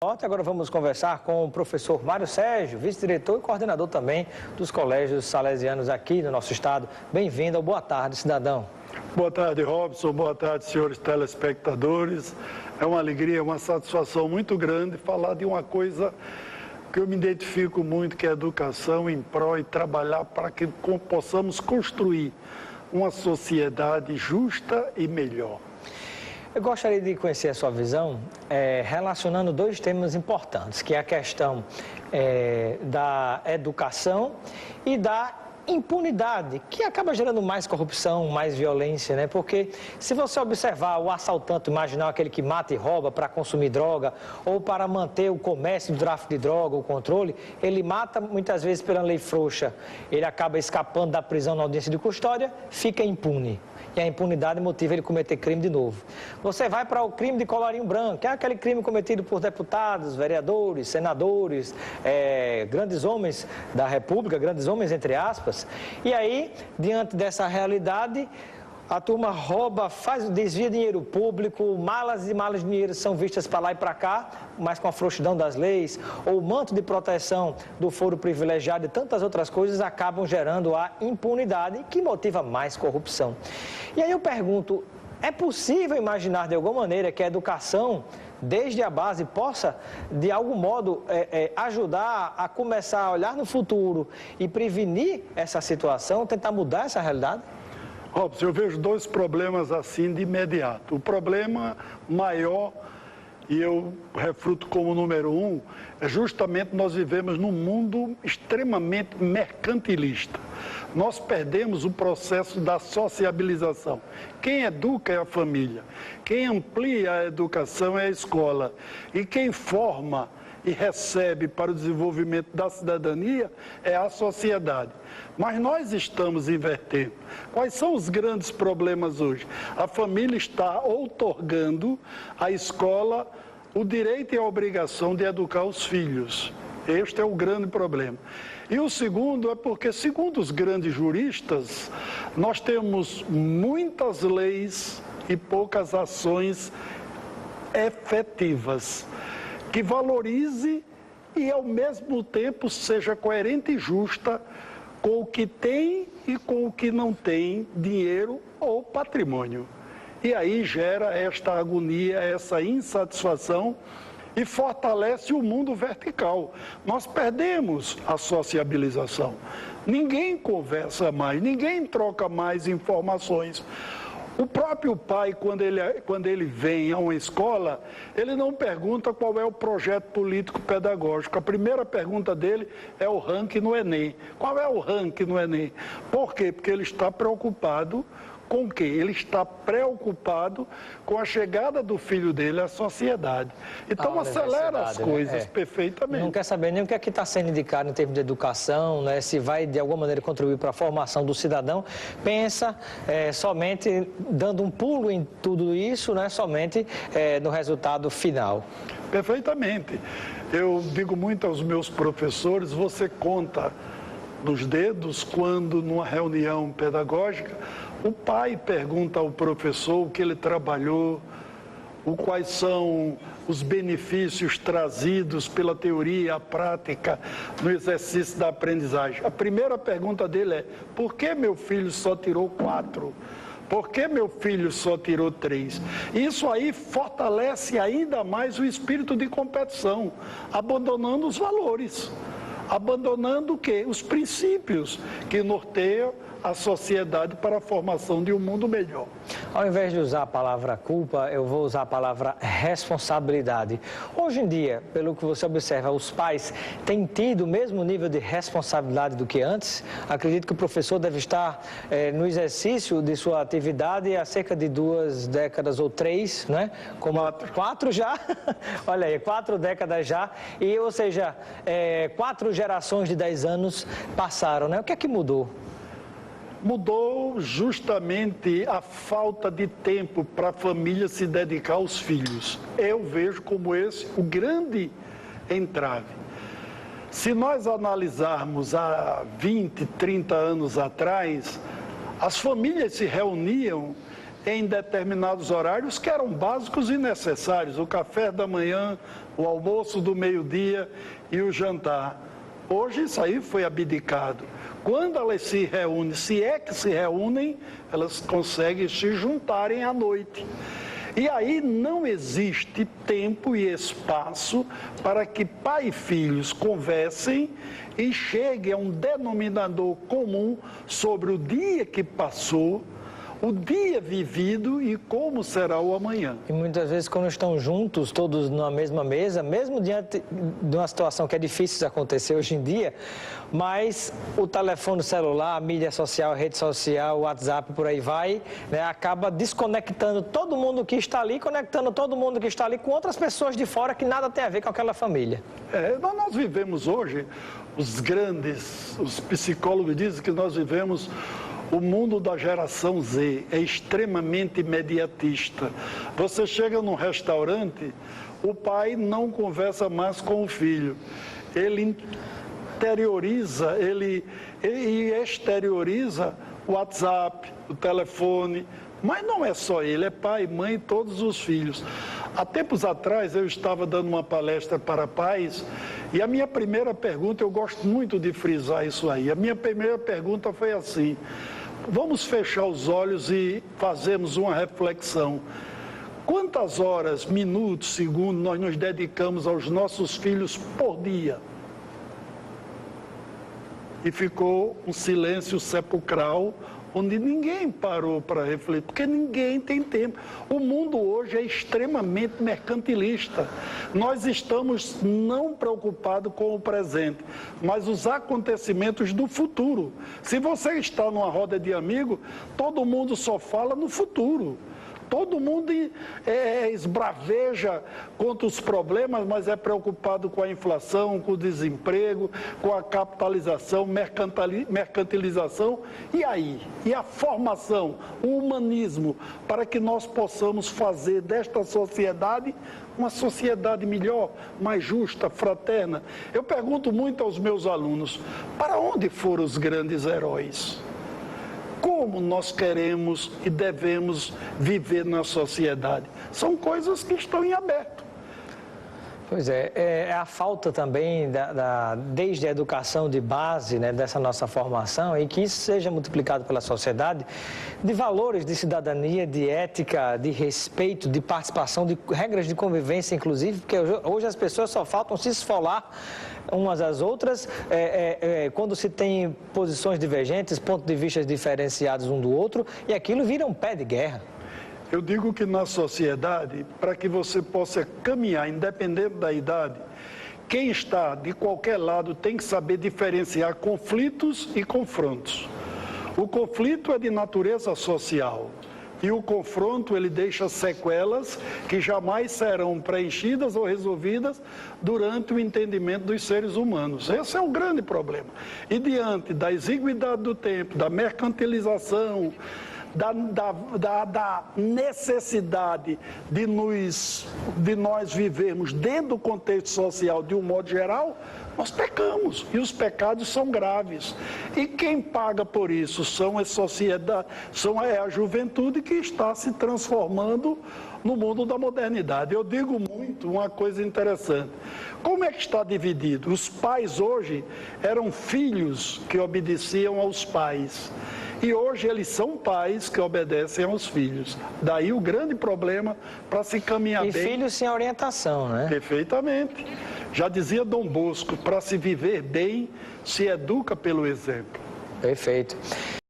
Agora vamos conversar com o professor Mário Sérgio, vice-diretor e coordenador também dos colégios salesianos aqui no nosso estado. Bem-vindo ao Boa Tarde, cidadão. Boa tarde, Robson. Boa tarde, senhores telespectadores. É uma alegria, uma satisfação muito grande falar de uma coisa que eu me identifico muito, que é a educação em prol e trabalhar para que possamos construir uma sociedade justa e melhor. Eu gostaria de conhecer a sua visão relacionando dois temas importantes, que é a questão da educação e da impunidade, que acaba gerando mais corrupção, mais violência, né? Porque se você observar o assaltante marginal, aquele que mata e rouba para consumir droga ou para manter o comércio do tráfico de droga, o controle, ele mata muitas vezes pela lei frouxa, ele acaba escapando da prisão na audiência de custódia, fica impune. E a impunidade motiva ele cometer crime de novo. Você vai para o crime de colarinho branco, que é aquele crime cometido por deputados, vereadores, senadores, grandes homens da República, grandes homens entre aspas. E aí, diante dessa realidade, a turma rouba, desvia dinheiro público, malas e malas de dinheiro são vistas para lá e para cá, mas com a frouxidão das leis, ou o manto de proteção do foro privilegiado e tantas outras coisas acabam gerando a impunidade que motiva mais corrupção. E aí eu pergunto, é possível imaginar de alguma maneira que a educação, desde a base, possa, de algum modo, ajudar a começar a olhar no futuro e prevenir essa situação, tentar mudar essa realidade? Robson, eu vejo dois problemas assim de imediato. O problema maior, e eu refruto como número um, é justamente nós vivemos num mundo extremamente mercantilista. Nós perdemos o processo da sociabilização. Quem educa é a família, quem amplia a educação é a escola e quem forma e recebe para o desenvolvimento da cidadania é a sociedade. Mas nós estamos invertendo. Quais são os grandes problemas hoje? A família está outorgando à escola o direito e a obrigação de educar os filhos. Este é o grande problema. E o segundo é porque, segundo os grandes juristas, nós temos muitas leis e poucas ações efetivas que valorize e, ao mesmo tempo, seja coerente e justa com o que tem e com o que não tem dinheiro ou patrimônio. E aí gera esta agonia, essa insatisfação e fortalece o mundo vertical. Nós perdemos a sociabilização. Ninguém conversa mais, ninguém troca mais informações. O próprio pai, quando ele vem a uma escola, ele não pergunta qual é o projeto político-pedagógico. A primeira pergunta dele é o ranking no Enem. Qual é o ranking no Enem? Por quê? Porque ele está preocupado com o quê? Ele está preocupado com a chegada do filho dele à sociedade. Então acelera as coisas perfeitamente. Não quer saber nem o que é que está sendo indicado em termos de educação, né? Se vai de alguma maneira contribuir para a formação do cidadão. Pensa somente dando um pulo em tudo isso, né? Somente no resultado final. Perfeitamente. Eu digo muito aos meus professores, você conta nos dedos quando numa reunião pedagógica o pai pergunta ao professor o que ele trabalhou, quais são os benefícios trazidos pela teoria e a prática no exercício da aprendizagem. A primeira pergunta dele é: por que meu filho só tirou 4? Por que meu filho só tirou 3? Isso aí fortalece ainda mais o espírito de competição, abandonando os valores, abandonando o quê? Os princípios que norteiam a sociedade para a formação de um mundo melhor. Ao invés de usar a palavra culpa, eu vou usar a palavra responsabilidade. Hoje em dia, pelo que você observa, os pais têm tido o mesmo nível de responsabilidade do que antes? Acredito que o professor deve estar no exercício de sua atividade há cerca de 2 décadas ou 3, né? Como 4 já? Olha aí, 4 décadas já. E, ou seja, 4 gerações de 10 anos passaram, né? O que é que mudou? Mudou justamente a falta de tempo para a família se dedicar aos filhos. Eu vejo como esse o grande entrave. Se nós analisarmos há 20, 30 anos atrás, as famílias se reuniam em determinados horários que eram básicos e necessários, o café da manhã, o almoço do meio-dia e o jantar. Hoje isso aí foi abdicado. Quando elas se reúnem, se é que se reúnem, elas conseguem se juntarem à noite. E aí não existe tempo e espaço para que pai e filhos conversem e cheguem a um denominador comum sobre o dia que passou, o dia vivido e como será o amanhã. E muitas vezes quando estão juntos, todos na mesma mesa, mesmo diante de uma situação que é difícil de acontecer hoje em dia, mas o telefone celular, a mídia social, a rede social, o WhatsApp, por aí vai, né, acaba desconectando todo mundo que está ali, conectando todo mundo que está ali com outras pessoas de fora que nada tem a ver com aquela família. Nós vivemos hoje, os psicólogos dizem que nós vivemos o mundo da geração Z, é extremamente imediatista. Você chega num restaurante, o pai não conversa mais com o filho. Ele interioriza, ele exterioriza o WhatsApp, o telefone. Mas não é só ele, é pai, mãe e todos os filhos. Há tempos atrás eu estava dando uma palestra para pais e a minha primeira pergunta, eu gosto muito de frisar isso aí, a minha primeira pergunta foi assim: vamos fechar os olhos e fazermos uma reflexão. Quantas horas, minutos, segundos nós nos dedicamos aos nossos filhos por dia? E ficou um silêncio sepulcral, onde ninguém parou para refletir, porque ninguém tem tempo. O mundo hoje é extremamente mercantilista. Nós estamos não preocupados com o presente, mas os acontecimentos do futuro. Se você está numa roda de amigos, todo mundo só fala no futuro. Todo mundo esbraveja contra os problemas, mas é preocupado com a inflação, com o desemprego, com a capitalização, mercantilização. E aí? E a formação, o humanismo, para que nós possamos fazer desta sociedade uma sociedade melhor, mais justa, fraterna. Eu pergunto muito aos meus alunos, para onde foram os grandes heróis? Como nós queremos e devemos viver na sociedade? São coisas que estão em aberto. Pois é a falta também, desde a educação de base, né, dessa nossa formação, e que isso seja multiplicado pela sociedade, de valores de cidadania, de ética, de respeito, de participação, de regras de convivência, inclusive, porque hoje as pessoas só faltam se esfolar umas às outras, quando se tem posições divergentes, pontos de vista diferenciados um do outro, e aquilo vira um pé de guerra. Eu digo que na sociedade, para que você possa caminhar, independente da idade, quem está de qualquer lado tem que saber diferenciar conflitos e confrontos. O conflito é de natureza social e o confronto ele deixa sequelas que jamais serão preenchidas ou resolvidas durante o entendimento dos seres humanos. Esse é o grande problema. E diante da exiguidade do tempo, da mercantilização, da necessidade de nós vivermos dentro do contexto social de um modo geral, nós pecamos e os pecados são graves. E quem paga por isso são as sociedades, é a juventude que está se transformando no mundo da modernidade. Eu digo muito uma coisa interessante. Como é que está dividido? Os pais hoje eram filhos que obedeciam aos pais. E hoje eles são pais que obedecem aos filhos. Daí o grande problema para se caminhar bem. E filhos sem orientação, né? Perfeitamente. Já dizia Dom Bosco, para se viver bem, se educa pelo exemplo. Perfeito.